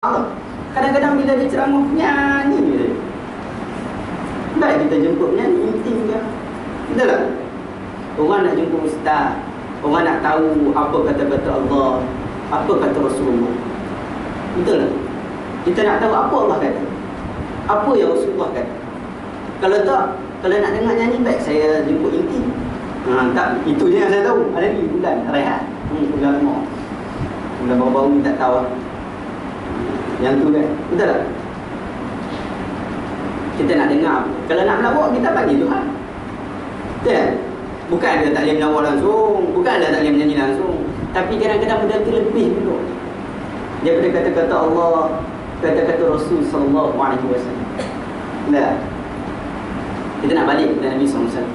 Allah. Kadang-kadang bila dia ceramah nyanyi je. Baik kita jemput nyanyi intim ke. Betul tak? Orang nak jumpa ustaz, orang nak tahu apa kata-kata Allah, apa kata Rasulullah. Betul tak? Kita nak tahu apa Allah kata, apa yang Rasulullah kata. Kalau tak, kalau nak dengar nyanyi, baik saya jemput intim. Tak, itu je yang saya tahu. Ada lagi bulan rehat. Bulan mau. Bulan baru-baru ni tak tahu. Yang tu kan, betul tak? Kita nak dengar. Kalau nak melawak, kita panggil Tuhan. Betul tak? Bukan dia tak boleh melawak langsung, bukan dia tak boleh menyanyi langsung, tapi kadang-kadang benda tu lebih dulu daripada kata-kata Allah, kata-kata Rasul sallallahu alaihi wasallam. Nah, kita nak balik kepada Nabi SAW.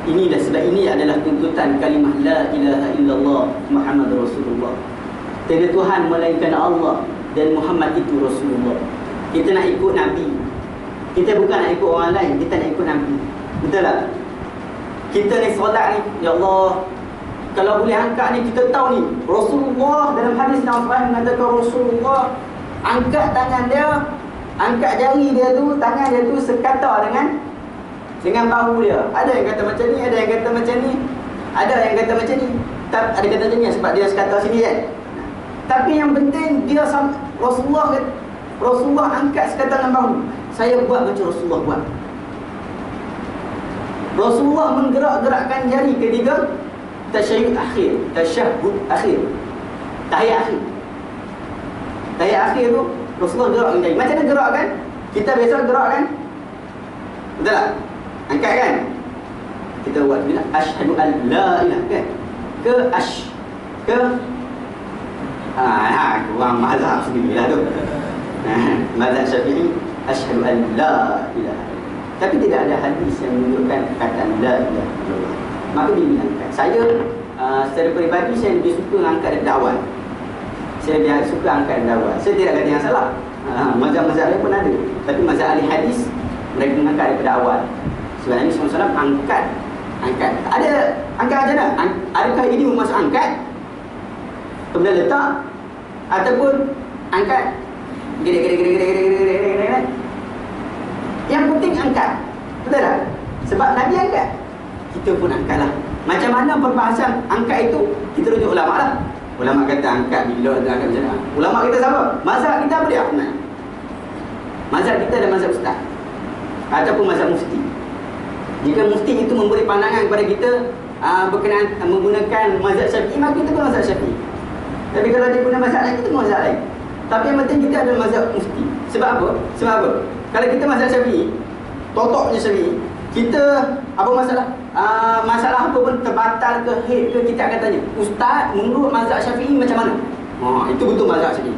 Ini dah, sebab ini adalah tuntutan kalimah la ilaha illallah Muhammad Rasulullah. Tiada Tuhan melainkan Allah dan Muhammad itu Rasulullah. Kita nak ikut Nabi. Kita bukan nak ikut orang lain, kita nak ikut Nabi. Betul tak? Kita ni solat ni, ya Allah, kalau boleh angkat ni, kita tahu ni Rasulullah dalam hadis yang sahih mengatakan Rasulullah angkat tangan dia, angkat jari dia tu, tangan dia tu sekata dengan bahu dia. Ada yang kata macam ni, ada yang kata macam ni, ada yang kata macam ni. Ada kata macam ni sebab dia sekata sini kan. Tapi yang penting dia Rasulullah angkat sekata dengan bahu. Saya buat macam Rasulullah buat. Rasulullah menggerak-gerakkan jari ketiga, tasyahud akhir, tahiyat akhir. Tahiyat akhir tu Rasulullah gerakkan jari. Macam mana gerakkan? Kita biasa gerakkan, betul tak? Angkat kan? Kita buat bila asyhadu an la ilaha kan? Kurang mazhab sendiri lah tu. Mazhab Syafi'i asyhadu an la ilaha. Tapi tidak ada hadis yang menunjukkan perkataan la ilaha illallah. Maka dibilangkan. Saya secara peribadi saya lebih suka angkat dari awal. Saya lebih suka angkat dari awal. Saya tidak kata yang salah. Mazhab-mazhab lain pun ada. Tapi mazhab ahli hadis mereka mengangkat daripada awal. Sebab Nabi SAW angkat. Ada angkat macam mana? Adakah ini bermaksud angkat? Kemudian letak ataupun angkat gede. Yang penting angkat. Betul tak? Sebab Nabi angkat, kita pun angkatlah. Macam mana perbahasan angkat itu? Kita rujuk ulama lah. Ulama kata angkat bila ada angkat macam mana. Ulama kita siapa? Mazhab kita apa dia? Mazhab kita ada mazhab ustaz ataupun mazhab mufti. Jika mufti itu memberi pandangan kepada kita berkenaan menggunakan mazhab Syafi'i, maka kita pun mazhab Syafi'i. Tapi kalau dia guna mazhab lain, kita pun mazhab lain. Tapi yang penting kita ada mazhab mufti. Sebab apa? Kalau kita mazhab Syafi'i, totoknya Syafi'i, kita apa masalah? Masalah apa pun terbatal ke head ke, kita akan tanya, ustaz menurut mazhab Syafi'i macam mana? Itu betul mazhab Syafi'i.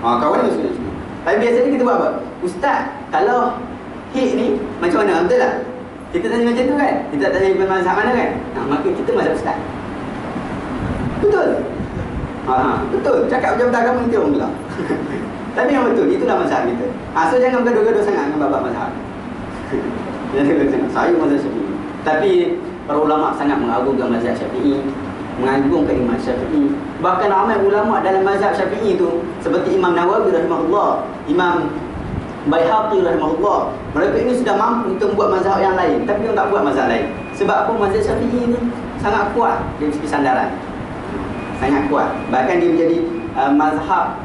Kawan ni sudah. Tapi biasanya kita buat apa? Ustaz, kalau head ni macam mana? Betul tak? Kita tanya macam tu kan? Kita tanya mazhab mana kan? Maka kita mazhab ustaz. Betul? Betul. Cakap macam agama kita orang pula. Tapi yang betul, itulah mazhab kita. So jangan bergaduh-gaduh sangat dengan bab mazhab. Saya mazhab Syafi'i. Tapi para ulama sangat mengagungkan mazhab Syafi'i, mengagungkan Imam Syafi'i. Bahkan ramai ulama dalam mazhab Syafi'i itu seperti Imam Nawawi rahimahullah, Imam Baihaqi rahimahullah, mereka ini sudah mampu untuk membuat mazhab yang lain, tapi mereka tak buat mazhab lain. Sebab apa? Mazhab Syafi'i ini sangat kuat dari segi sandaran. Sangat kuat. Bahkan dia menjadi mazhab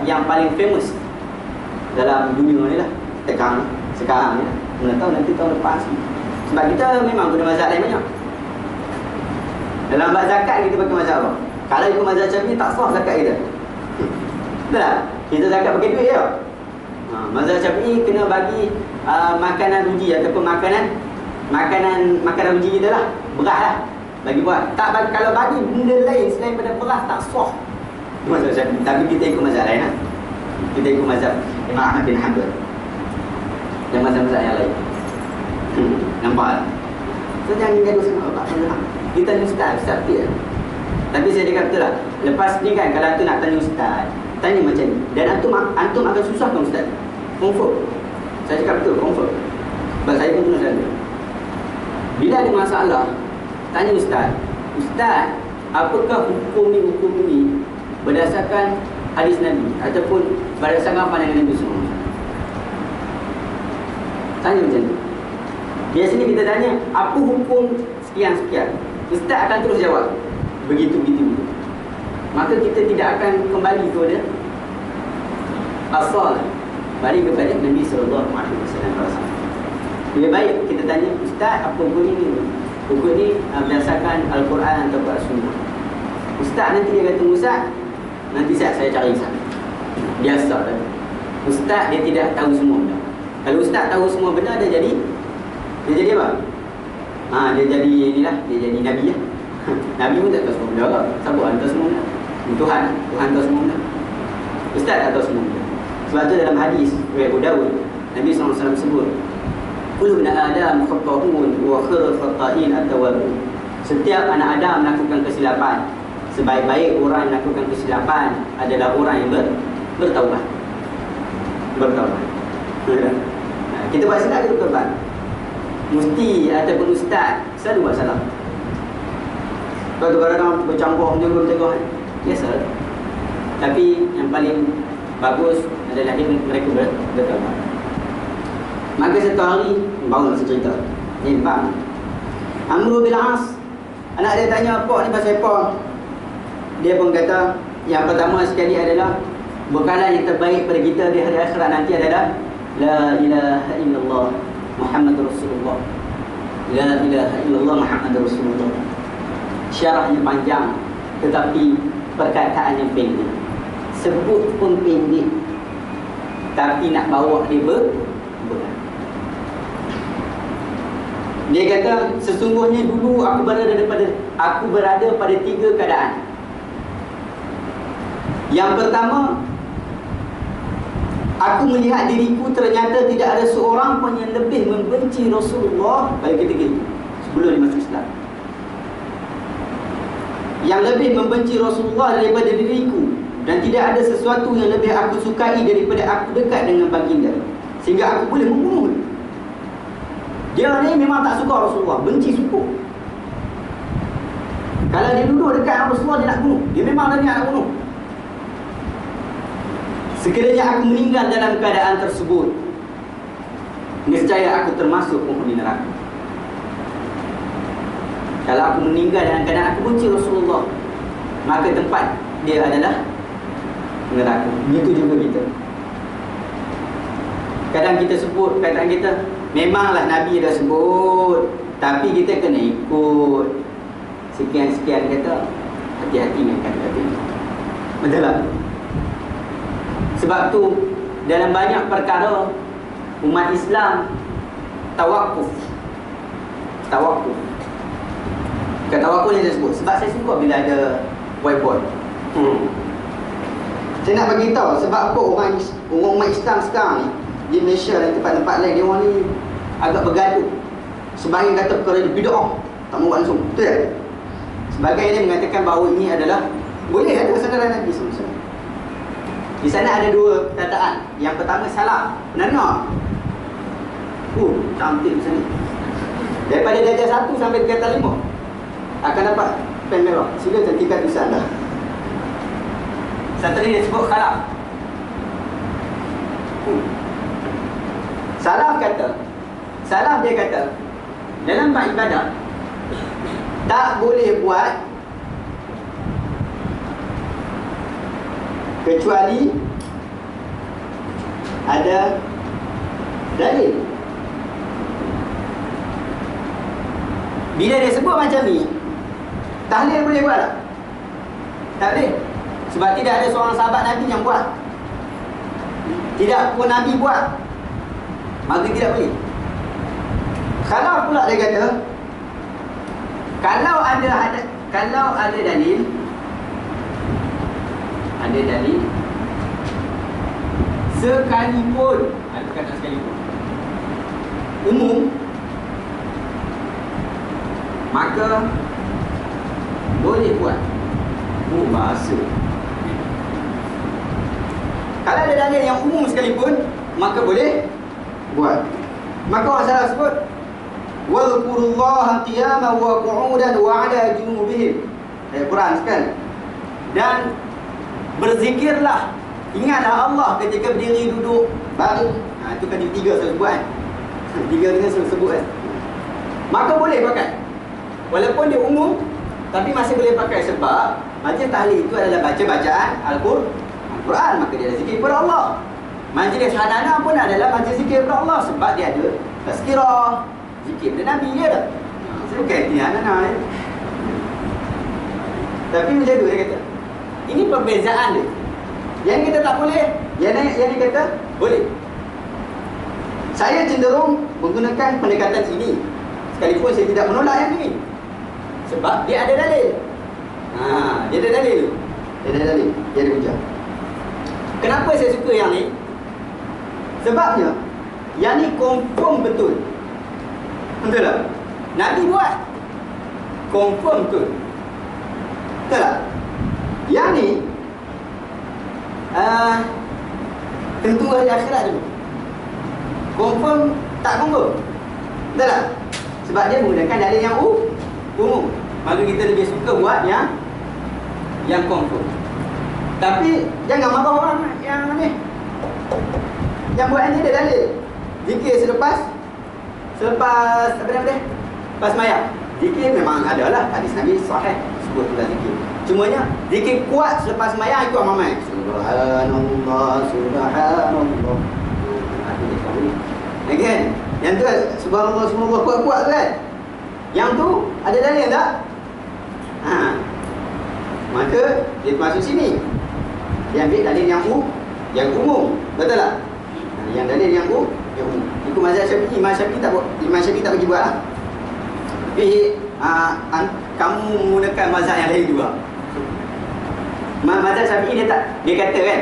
yang paling famous dalam dunia ni lah. Sekarang ni lah. Mana tahu nanti tahun lepas ni. Sebab kita memang guna mazhab lain banyak. Dalam bab zakat kita pakai mazhab apa? Kalau ikut mazhab Syafi'i tak sah zakat kita. Betul tak? Kita zakat pakai duit je. Mazhab Syafi'i kena bagi makanan ruji ataupun makanan ruji kita lah. Beras lah. Bagi buat. Tak bagi, kalau bagi benda lain selain daripada beras tak sah. Mazhab Syafi'i. Tapi kita ikut mazhab lain lah. Kita ikut mazhab Imam Ahmad bin Hanbal dan mazhab-mazhab yang lain. Nampak tak? So jangan gaduh sangat tak mazhab. Kita ni ustaz dia. Tapi saya cakap betul lah. Lepas ni kan, kalau antum nak tanya ustaz, tanya macam ni. Dan antum akan susahkan ustaz. Confirm. Saya cakap betul, confirm. Sebab saya pun pernah selalu. Bila ada masalah, tanya ustaz, apakah hukum ni berdasarkan hadis Nabi ataupun berdasarkan pandangan Nabi semua? Tanya macam tu. Biasanya kita tanya, apa hukum sekian-sekian? Ustaz akan terus jawab, begitu-begitu. Maka kita tidak akan kembali kepada asal, balik kepada Nabi SAW. Lebih baik kita tanya, Ustaz, apa hukum ini? Hukum ini berdasarkan Al-Quran atau As-Sunnah. Ustaz nanti dia kata, Ustaz, nanti saya cari Ustaz. Biasa dah. Ustaz dia tidak tahu semua benda. Kalau Ustaz tahu semua benda, dia jadi apa? Dia jadi inilah, dia jadi Nabi lah. Nabi pun tak tahu semua benda. Siapa hantar semua benda? Tuhan tahu semua benda. Ustaz tak tahu semua benda. Sebab tu dalam hadis riwayat Abu Dawud, Nabi SAW sebut, kullu bani Adam khata'un wa khairul khata'in at-tawwabun. Setiap anak Adam melakukan kesilapan. Sebaik-baik orang yang melakukan kesilapan adalah orang yang bertaubat. Kita buat silap, kita bertaubat. Mufti ataupun ustaz selalu buat salah. Kalau kadang-kadang bercampur menjegur-jegur, biasa. Tapi yang paling bagus adalah mereka bertaubat. Maka satu hari baru nak cerita. Ni faham? Amr bin As, anak dia tanya, "Apa ni pasal apa?" Dia pun kata, yang pertama sekali adalah bekalan yang terbaik pada kita di hari akhirat nanti adalah La ilaha illallah Muhammadur Rasulullah. La ilaha illallah Muhammadur Rasulullah. Syarahnya panjang, tetapi perkataannya pendek. Sebut pun pendek, tapi nak bawa dia berat. Dia kata, sesungguhnya dulu aku berada pada 3 keadaan. Yang pertama, aku melihat diriku ternyata tidak ada seorang pun yang lebih membenci Rasulullah pada ketika itu, sebelum dia masuk Islam. Yang lebih membenci Rasulullah daripada diriku, dan tidak ada sesuatu yang lebih aku sukai daripada aku dekat dengan baginda, sehingga aku boleh membunuh. Dia ni memang tak suka Rasulullah, benci suku. Kalau dia duduk dekat dengan Rasulullah, dia nak bunuh. Dia memang ada niat nak bunuh. Sekiranya aku meninggal dalam keadaan tersebut, nescaya aku termasuk penghuni neraka. Kalau aku meninggal dalam keadaan aku benci Rasulullah, maka tempat dia adalah neraka. Begitu juga kita. Kadang kita sebut perkataan kita, memanglah Nabi dah sebut, tapi kita kena ikut. Sekian-sekian kata, hati-hati dengan kata-kata ini. Betul tak? Sebab tu dalam banyak perkara umat Islam tawakuf. Kata tawakuf ni saya sebut sebab saya suka bila ada whiteboard. Saya nak bagi tahu sebab apa orang umat Islam sekarang ni di Malaysia dan tempat-tempat lain, dia orang ni agak bergaduh. Sebahagian kata perkara ni bid'ah, tak mau buat langsung. Betul tak? Sebahagian ini mengatakan bahawa ini adalah boleh ada kesedaran Nabi SAW. Di sana ada 2 perkataan. Yang pertama salah. Pernah dengar? Cantik di sana. Daripada darjah 1 sampai tingkatan 5 akan dapat pen merah. Sila cantikkan tulisan dah. Satu ni dia sebut khalaf. Salah dia kata dalam bab ibadah tak boleh buat kecuali ada dalil. Bila dia sebut macam ni, tahlil boleh buat tak? Tak boleh. Sebab tidak ada seorang sahabat Nabi yang buat. Tidak pun Nabi buat, maka tidak boleh. Kalau pula dia kata, kalau ada dalil, sekalipun, ada kata sekalipun umum, maka boleh buat. Bahasa. Kalau ada dalil yang umum sekalipun, maka boleh buat. Maka orang salah sebut wadhkurullaha qiyaman wa qu'udan wa 'ala junubihim. Ayat Quran kan. Dan Berzikirlah, ingatlah Allah ketika berdiri, duduk, baring. Itu kan tiga saya sebut kan. Tiga dengan saya sebut kan. Maka boleh pakai. Walaupun dia umum, tapi masih boleh pakai sebab majlis tahlil itu adalah baca-bacaan Al-Quran, maka dia ada zikir kepada Allah. Majlis hanana pun adalah majlis zikir kepada Allah sebab dia ada tazkirah, zikir kepada Nabi, ya tak? Saya bukan ni hanana ya. Tapi macam tu dia kata. Ini perbezaan dia. Yang ni kata tak boleh, yang ni kata boleh. Saya cenderung menggunakan pendekatan ini, sekalipun saya tidak menolak yang ini, sebab dia ada dalil. Dia ada dalil. Dia ada hujah. Kenapa saya suka yang ni? Sebabnya yang ni confirm betul. Betul tak? Nabi buat confirm betul. Betul tak? Yang ni tentu hari akhirat dulu. Confirm tak confirm? Betul tak? Sebab dia menggunakan dalil yang umum. Maka kita lebih suka buat yang confirm. Tapi jangan marah orang yang ni. Yang buat ni ada dalil. Zikir selepas apa nama dia? Lepas sembahyang. Zikir memang ada lah, hadis Nabi sahih sebut tentang zikir. Cumanya zikir kuat selepas sembahyang itu ramai. Subhanallah, subhanallah. Kan? Yang tu kan subhanallah, subhanallah kuat-kuat kan? Yang tu ada dalil tak? Maka dia masuk sini. Dia ambil dalil yang umum. Betul tak? Yang dalil yang umum. Ikut mazhab Syafi'i, Imam Syafi'i tak bagi buat lah. Tapi kamu menggunakan mazhab yang lain juga. Mazhab Syafi'i dia kata kan,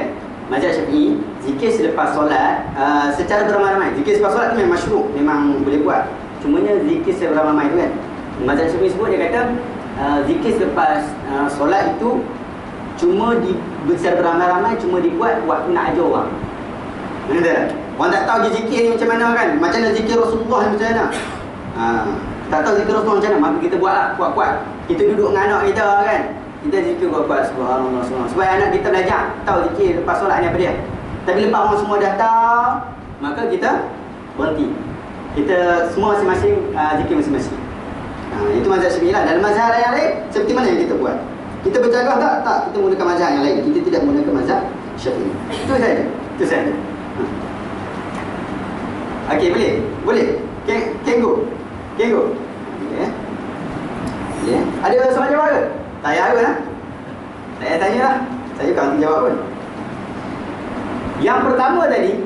mazhab Syafi'i zikir selepas solat secara beramai-ramai. Zikir selepas solat tu memang masyru', memang boleh buat. Cumanya zikir secara beramai tu kan, mazhab Syafi'i sebut, dia kata zikir selepas solat itu cuma secara beramai-ramai, cuma dibuat waktu nak ajar orang. Betul? Orang tak tahu je zikir ni macam mana kan, macam mana zikir Rasulullah ni macam mana. Tak tahu zikir Rasulullah macam mana, maka kita buatlah kuat-kuat. Kita duduk dengan anak kita kan, kita zikir kuat-kuat subhanallah, subhanallah. Supaya anak kita belajar tahu zikir lepas solat ni apa dia. Tapi lepas orang semua dah tahu, maka kita berhenti. Kita semua masing-masing zikir masing-masing. Itu mazhab Syafi'i lah. Dalam mazhab yang lain seperti mana yang kita buat? Kita bercakap tak? Tak, kita menggunakan mazhab yang lain. Kita tidak menggunakan mazhab Syafi'i. Itu saja. Okey, boleh. Can go. Ya. Ada soalan jawab ke? Tak payah ke? Tak payah tanya lah. Saya bukan jawab pun. Yang pertama tadi,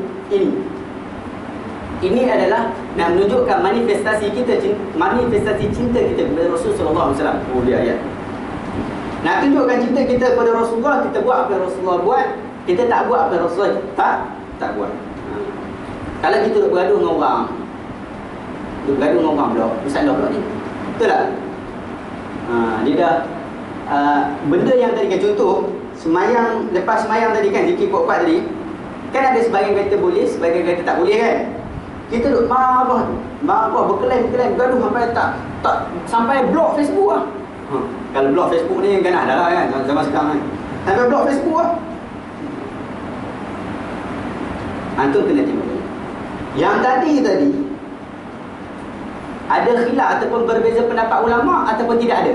ini adalah nak menunjukkan manifestasi cinta kita kepada Rasulullah sallallahu alaihi wasallam. Dia ayat. Nak tunjukkan cinta kita kepada Rasulullah, kita buat apa yang Rasulullah buat, kita tak buat apa yang Rasulullah tak buat. Kalau kita duk bergaduh dengan orang, pula masalah pula ni. Betul tak? Dia dah benda yang tadi kan, contoh semayang, lepas semayang tadi kan, zikir kuat-kuat tadi kan, ada sebahagian kata boleh, sebahagian kata tak boleh kan. Kita duk marah, berkelahi, bergaduh sampai tak sampai blok Facebook lah. Kalau blok Facebook ni kan ada lah kan, zaman sekarang kan, sampai blok Facebook lah. Antum kena tengok yang tadi ada khilaf ataupun berbeza pendapat ulama ataupun tidak ada.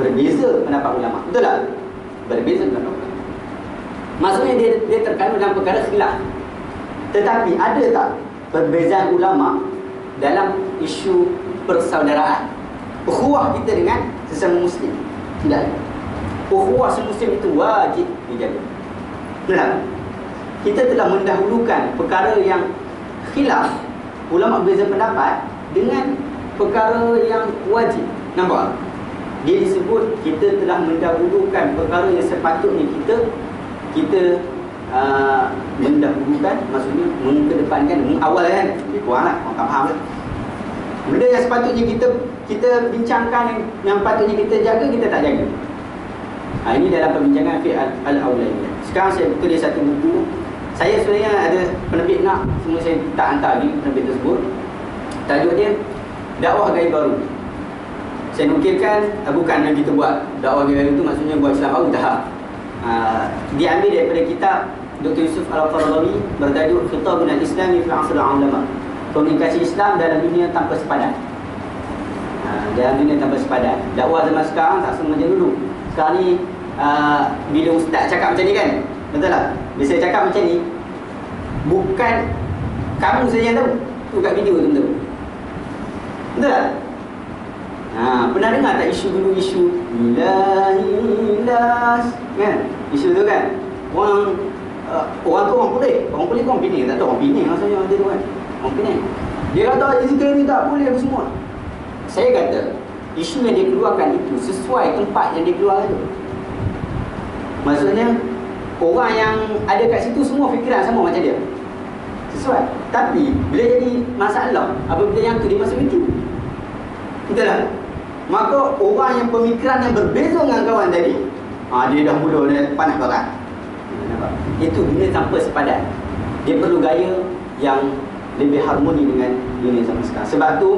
Berbeza pendapat ulama, betul tak? Berbeza pendapat ulama, maksudnya dia terkandung dalam perkara khilaf. Tetapi ada tak perbezaan ulama dalam isu persaudaraan, ukhuwah kita dengan sesama muslim? Tidak ada. Ukhuwah semuslim itu wajib dijaga. Betul? Kita telah mendahulukan perkara yang khilaf, ulama berbeza pendapat, dengan perkara yang wajib. Nampak? Dia disebut kita telah mendahulukan perkara yang sepatutnya kita mendahulukan, maksudnya mengedepankan, mengawal kan, lebih kurang lah, orang tak faham kan. Benda yang sepatutnya kita bincangkan, yang patutnya kita jaga, kita tak jaga. Ini dalam perbincangan fiqh al-awlaiyah. Sekarang saya tulis satu buku. Saya sebenarnya ada penerbit nak, semua saya tak hantar lagi penerbit tersebut. Tajuk dia dakwah gaya baru. Saya nukilkan, bukan yang kita buat dakwah gaya baru itu maksudnya buat Islam baru, tak. diambil daripada kitab Dr. Yusuf Al-Qaradawi bertajuk Khitabun al-Islami fi Asr al-Ulama, komunikasi Islam dalam dunia tanpa sepadan. Dalam dunia tanpa sepadan. Dakwah zaman sekarang tak sama macam dulu. Sekarang ni bila ustaz cakap macam ni kan, betul tak? Bila saya cakap macam ni, bukan kamu saja yang tahu. Tu kat video tu betul. Betul tak? Pernah dengar tak isu dulu, isu ilahilas kan? Isu tu kan? Orang tu orang pulih orang Penang. Tak tahu orang Penang maksudnya dia tu kan. Orang Penang. Dia kata zikir ni tak boleh apa semua. Saya kata isu yang dia keluarkan itu sesuai tempat yang dia keluarkan tu. Maksudnya orang yang ada kat situ semua fikiran sama macam dia. Sesuai. Tapi bila jadi masalah, apabila yang tu dia masuk itu, betul tak? Maka orang yang pemikiran yang berbeza dengan kawan tadi, dia dah mula dia panas barat. Itu dunia tanpa sepadan. Dia perlu gaya yang lebih harmoni dengan dunia zaman sekarang. Sebab tu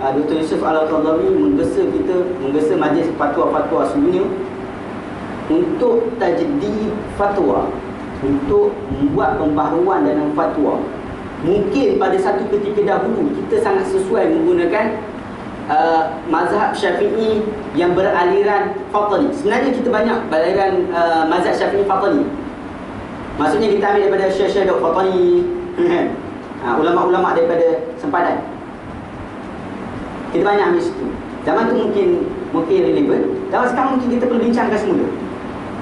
Dr. Yusuf Al-Qaradawi menggesa majlis fatwa-fatwa sedunia untuk tajdid fatwa, untuk membuat pembaharuan dalam fatwa. Mungkin pada satu ketika dahulu kita sangat sesuai menggunakan mazhab Syafi'i yang beraliran Fatani. Sebenarnya kita banyak beraliran mazhab Syafi'i Fatani. Maksudnya kita ambil daripada Syekh Dr. Fatani, ulama-ulama daripada sempadan. Kita banyak ambil situ. Zaman tu mungkin relevan. Zaman sekarang mungkin kita perlu bincangkan semula.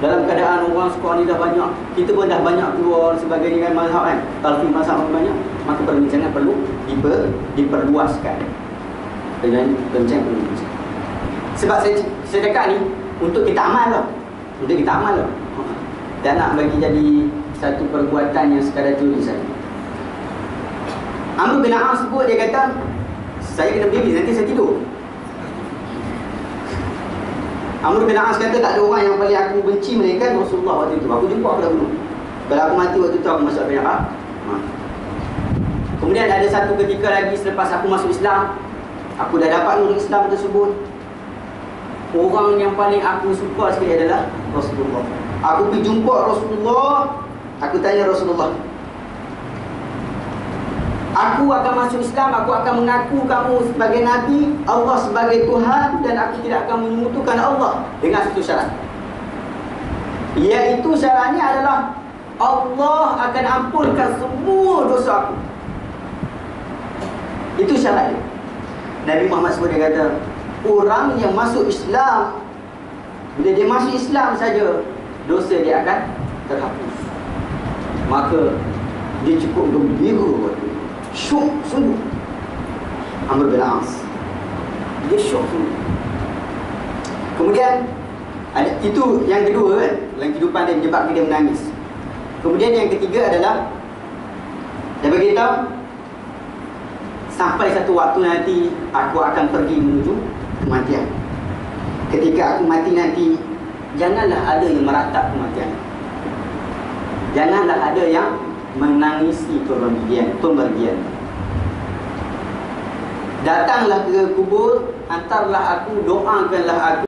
Dalam keadaan orang sekarang ni dah banyak, kita pun dah banyak keluar sebagainya kan, mazhab kan, talfih mazhab banyak, maka perbincangan perlu diperluaskan dengan perbincangan. Sebab saya cakap ni untuk kita amal lah. Untuk kita amal lah. Dan nak bagi jadi satu perbuatan yang sekadar teori saja. Amr bin As sebut, dia kata, saya kena berdiri, nanti saya tidur. Amr bin As kata, tak ada orang yang paling aku benci melainkan Rasulullah waktu itu. Aku jumpa aku dah bunuh. Kalau aku mati waktu itu, aku masuk neraka. Kemudian ada satu ketika lagi selepas aku masuk Islam, aku dah dapat nur Islam tersebut. Orang yang paling aku suka sekali adalah Rasulullah. Aku pergi jumpa Rasulullah, aku tanya Rasulullah, aku akan masuk Islam, aku akan mengaku kamu sebagai Nabi, Allah sebagai Tuhan, dan aku tidak akan menyekutukan Allah dengan satu syarat. Iaitu syaratnya adalah Allah akan ampunkan semua dosa aku. Itu syaratnya. Nabi Muhammad SAW dia kata, orang yang masuk Islam, bila dia masuk Islam saja, dosa dia akan terhapus. Maka dia cukup gembira waktu itu. Syok sungguh Amr bin As. Dia syok sungguh. Kemudian itu yang kedua kan, dalam kehidupan dia menyebabkan dia menangis. Kemudian yang ketiga adalah dia beritahu, sampai satu waktu nanti aku akan pergi menuju kematian. Ketika aku mati nanti, janganlah ada yang meratap kematian. Janganlah ada yang menangisi kemergian. Datanglah ke kubur, hantarlah aku, doakanlah aku